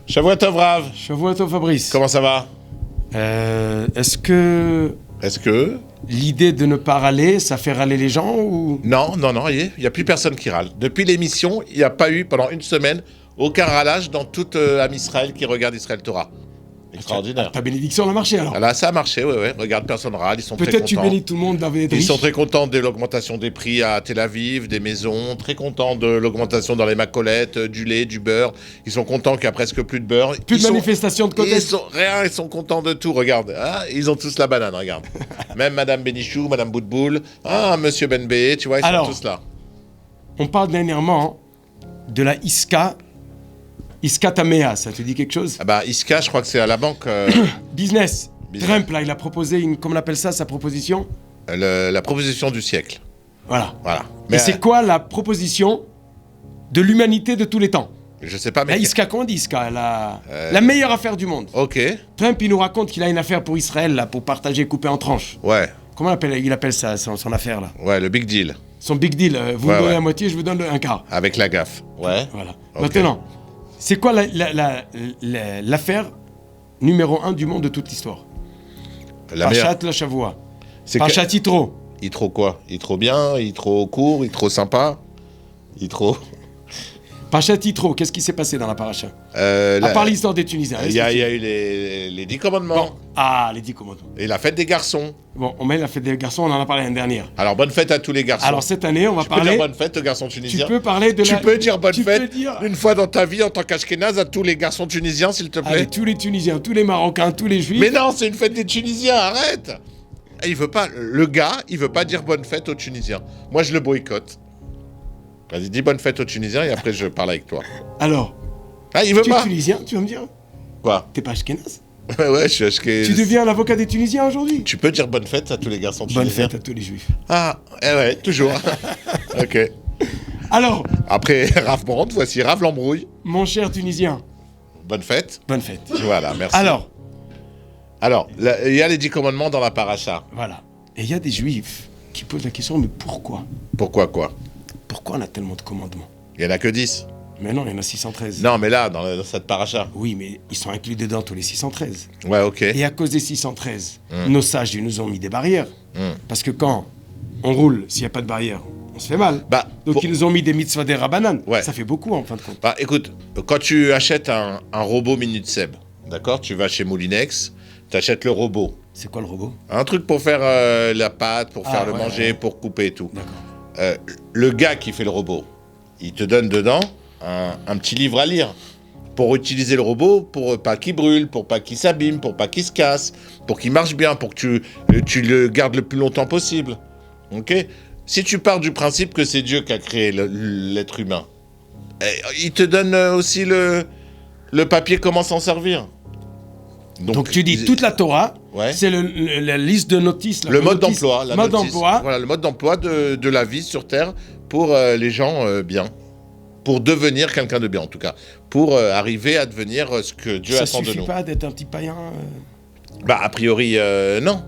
Shavuot Tov Rav. Shavuot Tov Fabrice. Comment ça va? Est-ce que l'idée de ne pas râler, ça fait râler les gens ou... Non, il n'y a plus personne qui râle. Depuis l'émission, il n'y a pas eu, pendant une semaine, aucun râlage dans toute Am Israël qui regarde Israël Torah. Extraordinaire. Ta bénédiction a marché alors. Là, ça a marché, ouais. Regarde, personne râle, ils sont très contents. Peut-être tu bénis tout le monde d'Avedrich. Ils sont très contents de l'augmentation des prix à Tel Aviv, des maisons, très contents de l'augmentation dans les macolettes, du lait, du beurre. Ils sont contents qu'il n'y a presque plus de beurre. Plus de manifestations de côté. Ils sont contents de tout, regarde. Ah, ils ont tous la banane, regarde. Même Madame Benichou, Madame Boutboul, Monsieur Benbé, tu vois, ils sont tous là. On parle dernièrement de la Iska Tamea, ça te dit quelque chose? Ah bah, Iska, je crois que c'est à la banque. Business. Trump, là, il a proposé comment on appelle ça, sa proposition? La proposition du siècle. Voilà. Mais et c'est quoi la proposition de l'humanité de tous les temps? Je sais pas, mais... La Iska, comment on dit Iska? La meilleure affaire du monde. Ok. Trump, il nous raconte qu'il a une affaire pour Israël, là, pour partager, couper en tranches. Ouais. Comment il appelle ça, son affaire, là? Ouais, le big deal. Son big deal. Vous me donnez la moitié, je vous donne un quart. Avec la gaffe. Ouais. Voilà. Okay. Maintenant, c'est quoi l'affaire numéro 1 du monde de toute l'histoire? Parchat la Shavua. Parchat Yitro. Yitro quoi? Yitro bien, Yitro court, Yitro sympa, Yitro... Parchat Yitro, qu'est-ce qui s'est passé dans la paracha? À part l'histoire des Tunisiens. Il y a eu les 10 commandements. Bon. Les 10 commandements. Et la fête des garçons. Bon, on met la fête des garçons, on en a parlé l'année dernière. Alors, bonne fête à tous les garçons. Alors, cette année, on va parler... Tu peux dire bonne fête aux garçons tunisiens? Tu peux parler de Tu peux dire bonne fête une fois dans ta vie en tant qu'Ashkénaze à tous les garçons tunisiens, s'il te plaît? Allez, tous les Tunisiens, tous les Marocains, tous les Juifs. Mais non, c'est une fête des Tunisiens, arrête! Il veut pas... Le gars, il veut pas dire bonne fête aux Tunisiens. Moi, je le boycotte. Vas-y, dis bonne fête aux Tunisiens et après, je parle avec toi. Alors, il veut tu pas. es Tunisien, tu vas me dire? Quoi? T'es pas Ashkénaze? Ouais, je suis Ashkénaze. Tu deviens l'avocat des Tunisiens aujourd'hui? Tu peux dire bonne fête à tous les garçons tunisiens? Bonne fête à tous les Juifs. Ouais, toujours. Ok. Alors. Après Rav Morand, voici Rav l'embrouille. Mon cher Tunisien. Bonne fête. Bonne fête. Voilà, merci. Alors, il y a les 10 commandements dans la paracha. Voilà. Et il y a des Juifs qui posent la question, mais pourquoi? Pourquoi quoi? Pourquoi on a tellement de commandements? Il n'y en a que 10. Mais non, il y en a 613. Non, mais là, dans cette paracha. Oui, mais ils sont inclus dedans, tous les 613. Ouais, ok. Et à cause des 613, nos sages, ils nous ont mis des barrières. Parce que quand on roule, s'il n'y a pas de barrière, on se fait mal. Donc ils nous ont mis des mitzvahs des rabanan. Ouais. Ça fait beaucoup, en fin de compte. Écoute, quand tu achètes un robot Minute Seb, d'accord? Tu vas chez Moulinex, tu achètes le robot. C'est quoi le robot? Un truc pour faire la pâte, pour faire le manger, pour couper et tout. D'accord. Le gars qui fait le robot, il te donne dedans un petit livre à lire pour utiliser le robot, pour pas qu'il brûle, pour pas qu'il s'abîme, pour pas qu'il se casse, pour qu'il marche bien, pour que tu le gardes le plus longtemps possible. Ok? Si tu pars du principe que c'est Dieu qui a créé l'être humain, il te donne aussi le papier comment s'en servir. Donc tu dis toute la Torah, c'est la liste de notices. Le mode d'emploi. Voilà, le mode d'emploi de la vie sur Terre pour les gens bien. Pour devenir quelqu'un de bien, en tout cas. Pour arriver à devenir ce que Dieu attend de nous. Ça suffit pas d'être un petit païen a priori, non.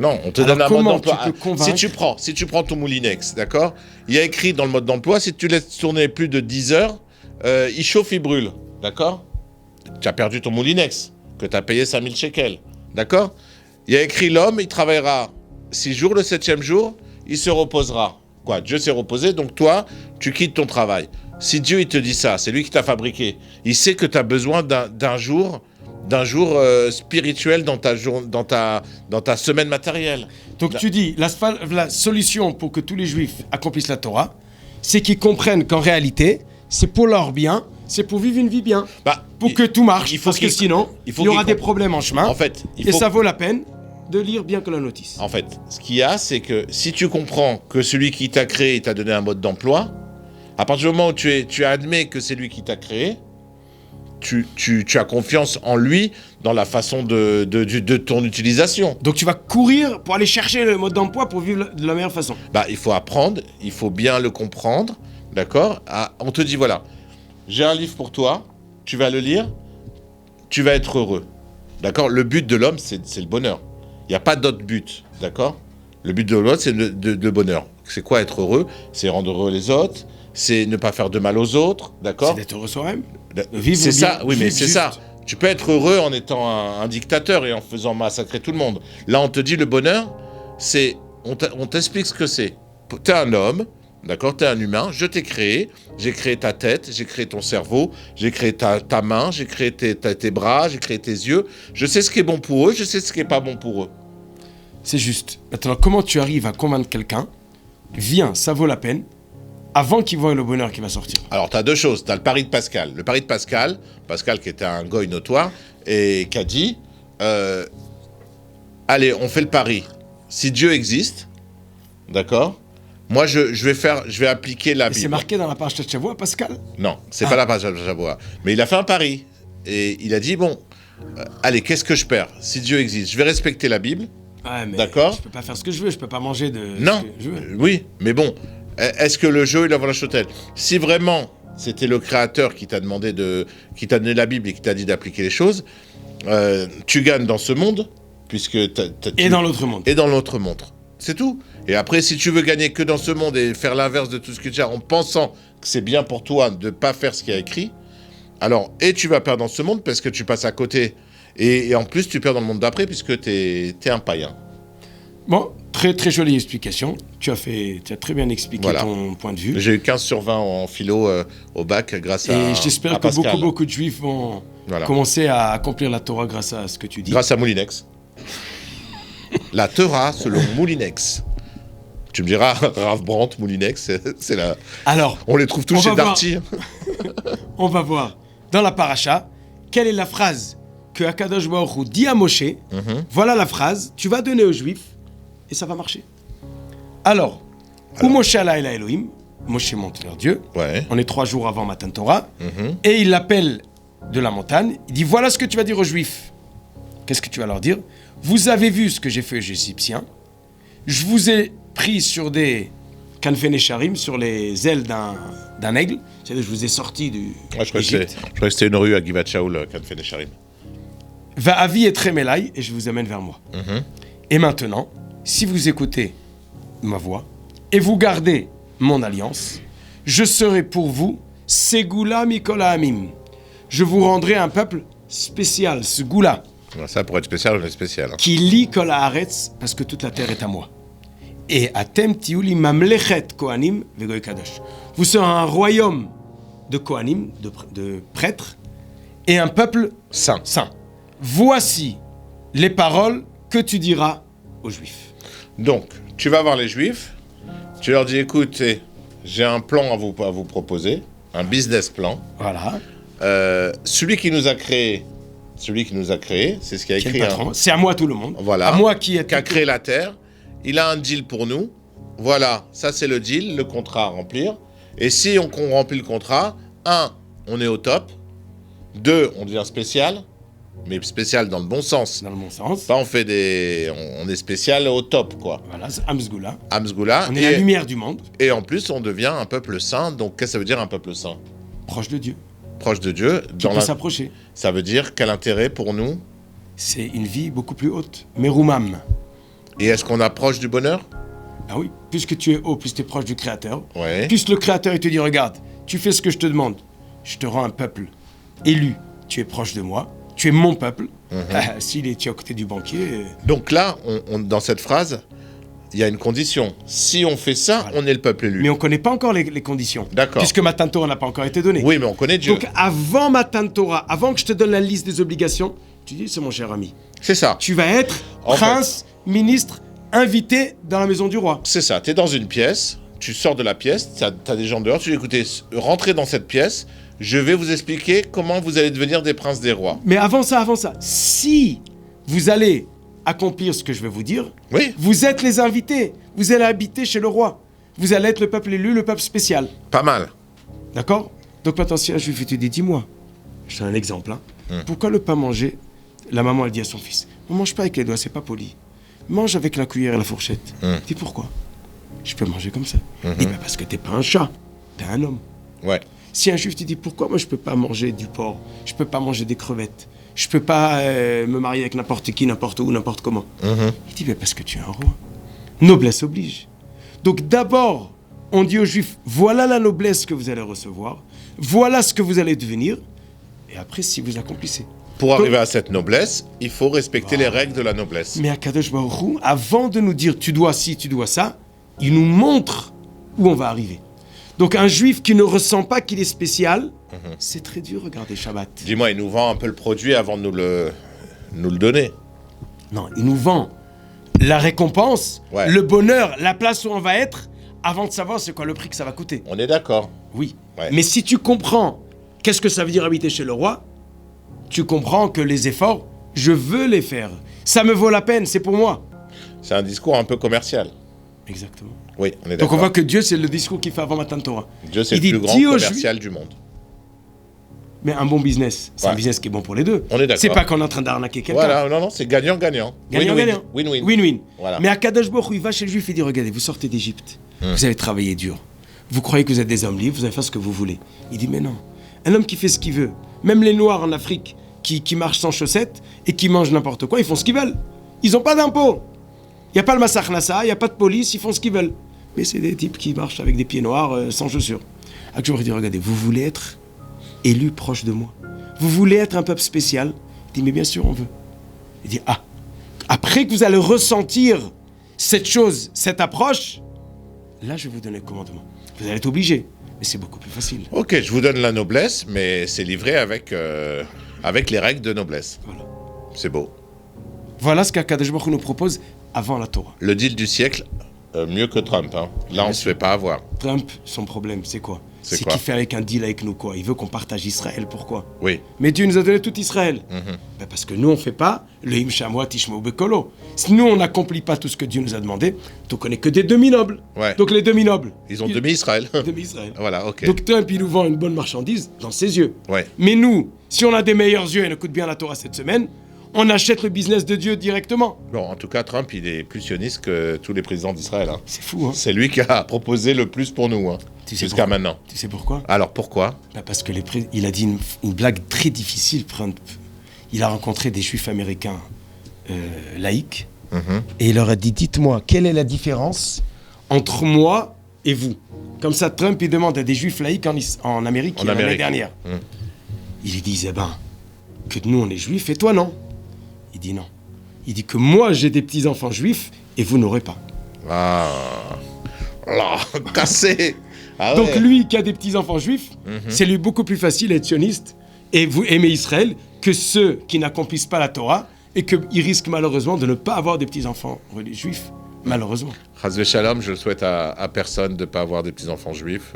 Non, on te donne un mode d'emploi. Si tu prends ton Moulinex, d'accord? Il y a écrit dans le mode d'emploi, si tu laisses tourner plus de 10 heures, il chauffe, il brûle. D'accord? Tu as perdu ton Moulinex, que tu as payé 5000 shekels. D'accord? Il y a écrit l'homme, il travaillera 6 jours, le 7e jour, il se reposera. Quoi? Dieu s'est reposé, donc toi, tu quittes ton travail. Si Dieu, il te dit ça, c'est lui qui t'a fabriqué. Il sait que tu as besoin d'un jour spirituel dans ta semaine matérielle. Donc tu dis, la solution pour que tous les Juifs accomplissent la Torah, c'est qu'ils comprennent qu'en réalité, c'est pour leur bien, c'est pour vivre une vie bien, pour que tout marche, parce que sinon, il y aura des problèmes en chemin, et ça vaut la peine de lire bien que la notice. En fait, ce qu'il y a, c'est que si tu comprends que celui qui t'a créé, il t'a donné un mode d'emploi, à partir du moment où tu admets que c'est lui qui t'a créé, tu as confiance en lui dans la façon de ton utilisation. Donc tu vas courir pour aller chercher le mode d'emploi pour vivre de la meilleure façon. Il faut apprendre, il faut bien le comprendre, d'accord? On te dit, voilà, j'ai un livre pour toi, tu vas le lire, tu vas être heureux. D'accord? Le but de l'homme, c'est le bonheur. Il n'y a pas d'autre but, d'accord? Le but de l'homme, c'est le bonheur. C'est quoi être heureux? C'est rendre heureux les autres, c'est ne pas faire de mal aux autres, d'accord ? C'est d'être heureux soi-même. C'est ça, oui, mais c'est ça. Tu peux être heureux en étant un dictateur et en faisant massacrer tout le monde. Là, on te dit le bonheur, c'est... On t'explique ce que c'est. T'es un homme, d'accord ? T'es un humain, je t'ai créé, j'ai créé ta tête, j'ai créé ton cerveau, j'ai créé ta main, j'ai créé tes bras, j'ai créé tes yeux. Je sais ce qui est bon pour eux, je sais ce qui n'est pas bon pour eux. C'est juste. Maintenant, comment tu arrives à convaincre quelqu'un ? Viens, ça vaut la peine, avant qu'il voie le bonheur qui va sortir. Alors, tu as deux choses. Tu as le pari de Pascal. Le pari de Pascal qui était un goy notoire, et qui a dit, allez, on fait le pari. Si Dieu existe, d'accord ? Moi, je vais appliquer la Bible. C'est marqué dans la page de Shavua, Pascal ? Non, c'est pas la page de Shavua. Mais il a fait un pari. Et il a dit, bon, allez, qu'est-ce que je perds ? Si Dieu existe, je vais respecter la Bible. Ouais, mais d'accord ? Je peux pas faire ce que je veux, je peux pas manger de non, ce que je veux. Oui, mais bon, est-ce que le jeu, il a la chotelle ? Si vraiment, c'était le Créateur qui t'a demandé qui t'a donné la Bible et qui t'a dit d'appliquer les choses, tu gagnes dans ce monde, puisque et dans l'autre monde. Et dans l'autre monde. C'est tout. Et après, si tu veux gagner que dans ce monde et faire l'inverse de tout ce que tu as en pensant que c'est bien pour toi de ne pas faire ce qui est écrit, alors, et tu vas perdre dans ce monde parce que tu passes à côté. Et en plus, tu perds dans le monde d'après puisque tu es un païen. Bon, très très jolie explication. Tu as très bien expliqué ton point de vue. J'ai eu 15 sur 20 en philo au bac grâce à Pascal. Et j'espère que beaucoup de juifs vont commencer à accomplir la Torah grâce à ce que tu dis. Grâce à Moulinex. La Torah selon Moulinex. Tu me diras, Rav Brandt, Moulinex, c'est la... Alors, on les trouve tous chez Darty. On va voir, dans la paracha, quelle est la phrase que Akadosh Baruch Hu dit à Moshe. Voilà la phrase, tu vas donner aux Juifs, et ça va marcher. Alors, où Moshe Allah ela Elohim, Moshe monte vers Dieu, on est 3 jours avant Matan Torah, et il l'appelle de la montagne, il dit, voilà ce que tu vas dire aux Juifs. Qu'est-ce que tu vas leur dire ? Vous avez vu ce que j'ai fait aux Égyptiens, je vous ai pris sur des kanfenesharim, sur les ailes d'un aigle, c'est-à-dire je vous ai sorti du je crois que c'était une rue à Givat Shaul, kanfenesharim. Va avi et tremelai, et je vous amène vers moi. Et maintenant, si vous écoutez ma voix, et vous gardez mon alliance, je serai pour vous Segula Mikola Amim. Je vous rendrai un peuple spécial, Segula. Ça, pour être spécial, on est spécial. Qui lit Kol Haaretz, parce que toute la terre est à moi. Et Atem Tiuli Mamlechet Kohanim Vegoy Kadosh. Vous serez un royaume de Kohanim, de prêtres, et un peuple saint. Voici les paroles que tu diras aux Juifs. Donc, tu vas voir les Juifs, tu leur dis, écoutez, j'ai un plan à vous proposer, un business plan. Voilà. Celui qui nous a créé, c'est ce qui a écrit. C'est à moi tout le monde. Voilà. À moi qui a créé la terre. Il a un deal pour nous. Voilà, ça c'est le deal, le contrat à remplir. Et si on remplit le contrat, 1, on est au top. 2, on devient spécial. Mais spécial dans le bon sens. Dans le bon sens. Pas on est spécial au top, quoi. Voilà, c'est Amsgoula. Amsgoula. On est la lumière du monde. Et en plus, on devient un peuple saint. Donc, qu'est-ce que ça veut dire un peuple saint ? Proche de Dieu. Proche de Dieu. Qui peut s'approcher. Ça veut dire quel intérêt pour nous ? C'est une vie beaucoup plus haute. Meroumam. Et est-ce qu'on approche du bonheur ? Ah oui, puisque tu es haut, plus tu es proche du Créateur. Ouais. Plus le Créateur, il te dit, regarde, tu fais ce que je te demande. Je te rends un peuple élu. Tu es proche de moi. Tu es mon peuple. S'il est à côté du banquier... Donc là, dans cette phrase, il y a une condition. Si on fait ça, on est le peuple élu. Mais on ne connaît pas encore les conditions. D'accord. Puisque Matan Torah n'a pas encore été donné. Oui, mais on connaît Dieu. Donc avant Matan Torah, avant que je te donne la liste des obligations, tu dis, c'est mon cher ami. C'est ça. Tu vas être prince, ministre, invité dans la maison du roi. C'est ça. Tu es dans une pièce, tu sors de la pièce, tu as des gens dehors, tu dis, écoutez, rentrez dans cette pièce, je vais vous expliquer comment vous allez devenir des princes des rois. Mais avant ça, si vous allez accomplir ce que je vais vous dire, vous êtes les invités, vous allez habiter chez le roi, vous allez être le peuple élu, le peuple spécial. Pas mal. D'accord ? Donc maintenant, si un juif te dit, dis-moi, je donne un exemple, pourquoi ne pas manger ? La maman, elle dit à son fils, on ne mange pas avec les doigts, c'est pas poli. Mange avec la cuillère et la fourchette. Dis pourquoi ? Je peux manger comme ça. Dis parce que t'es pas un chat, t'es un homme. Ouais. Si un juif te dit pourquoi moi je peux pas manger du porc, je peux pas manger des crevettes, je peux pas me marier avec n'importe qui, n'importe où, n'importe comment. Il dit parce que tu es un roi. Noblesse oblige. Donc d'abord, on dit aux Juifs, voilà la noblesse que vous allez recevoir, voilà ce que vous allez devenir, et après, si vous accomplissez. Pour arriver à cette noblesse, il faut respecter les règles de la noblesse. Mais Akadosh Baruch Hu, avant de nous dire tu dois ci, tu dois ça, il nous montre où on va arriver. Donc un Juif qui ne ressent pas qu'il est spécial, c'est très dur, regardez Shabbat. Dis-moi, il nous vend un peu le produit avant de nous le donner. Non, il nous vend la récompense, le bonheur, la place où on va être, avant de savoir c'est quoi le prix que ça va coûter. On est d'accord. Oui. Ouais. Mais si tu comprends qu'est-ce que ça veut dire habiter chez le roi, tu comprends que les efforts, je veux les faire. Ça me vaut la peine, c'est pour moi. C'est un discours un peu commercial. Exactement. Oui, on est d'accord. Donc on voit que Dieu, c'est le discours qu'il fait avant Matan Torah. Dieu, c'est le plus grand commercial du monde. Mais un bon business, c'est un business qui est bon pour les deux. On est d'accord. C'est pas qu'on est en train d'arnaquer quelqu'un. Voilà, non, c'est gagnant-gagnant. Gagnant-gagnant. Win-win. Win-win. Voilà. Mais Akadosh Baruch Hu, il va chez le Juif et dit, regardez, vous sortez d'Égypte, vous allez travailler dur. Vous croyez que vous êtes des hommes libres, vous allez faire ce que vous voulez. Il dit, mais non. Un homme qui fait ce qu'il veut, même les Noirs en Afrique, qui marchent sans chaussettes et qui mangent n'importe quoi, ils font ce qu'ils veulent. Ils n'ont pas d'impôts. Il n'y a pas le Massach Nassa, il n'y a pas de police, ils font ce qu'ils veulent. Mais c'est des types qui marchent avec des pieds noirs, sans chaussures. Akadosh Baruch Hu dit, regardez, vous voulez être élu proche de moi. Vous voulez être un peuple spécial? Il dit, mais bien sûr, on veut. Il dit, après que vous allez ressentir cette chose, cette approche, là, je vais vous donner le commandement. Vous allez être obligé, mais c'est beaucoup plus facile. Ok, je vous donne la noblesse, mais c'est livré avec les règles de noblesse. Voilà. C'est beau. Voilà ce qu'Akadosh Baruch Hu nous propose avant la Torah. Le deal du siècle, mieux que Trump. Hein. Là, on ne se fait pas avoir. Trump, son problème, c'est quoi? C'est quoi? qu'il fait avec un deal avec nous, quoi. Il veut qu'on partage Israël, pourquoi? Oui. Mais Dieu nous a donné tout Israël. Parce que nous, on ne fait pas le Im Shamwa Tishmou Bekolo. Si nous, on n'accomplit pas tout ce que Dieu nous a demandé, donc on n'est que des demi-nobles. Ouais. Donc les demi-nobles. Ils ont demi-Israël. Demi-Israël. Voilà, ok. Donc Trump, il nous vend une bonne marchandise dans ses yeux. Ouais. Mais nous, si on a des meilleurs yeux et on écoute bien la Torah cette semaine, on achète le business de Dieu directement. Bon, en tout cas, Trump, il est plus sioniste que tous les présidents d'Israël. Hein. C'est fou, hein. C'est lui qui a proposé le plus pour nous, hein, jusqu'à maintenant. Tu sais pourquoi? Alors, pourquoi? Parce que il a dit une blague très difficile, Trump. Il a rencontré des juifs américains laïcs, et il leur a dit, dites-moi, quelle est la différence entre moi et vous? Comme ça, Trump, il demande à des juifs laïcs en Amérique l'année dernière. Ils disent, que nous, on est juifs, et toi, non? Il dit non. Il dit que moi, j'ai des petits-enfants juifs, et vous n'aurez pas. Ah, cassé. Donc lui, qui a des petits-enfants juifs, c'est lui beaucoup plus facile d'être sioniste, et vous aimez Israël, que ceux qui n'accomplissent pas la Torah, et qu'ils risquent malheureusement de ne pas avoir des petits-enfants juifs, malheureusement. Chas v'shalom, je le souhaite à personne de ne pas avoir des petits-enfants juifs.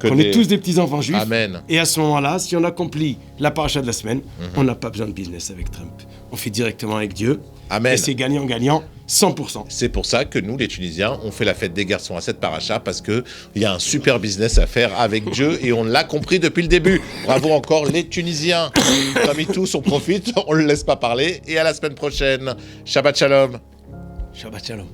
On est tous des petits-enfants juifs. Amen. Et à ce moment-là, si on accomplit la paracha de la semaine, on n'a pas besoin de business avec Trump. On fait directement avec Dieu. Amen. Et c'est gagnant-gagnant, 100%. C'est pour ça que nous, les Tunisiens, on fait la fête des garçons à cette paracha, parce qu'il y a un super business à faire avec Dieu, et on l'a compris depuis le début. Bravo encore les Tunisiens. Comme ils tous, on profite, on ne le laisse pas parler. Et à la semaine prochaine. Shabbat shalom. Shabbat shalom.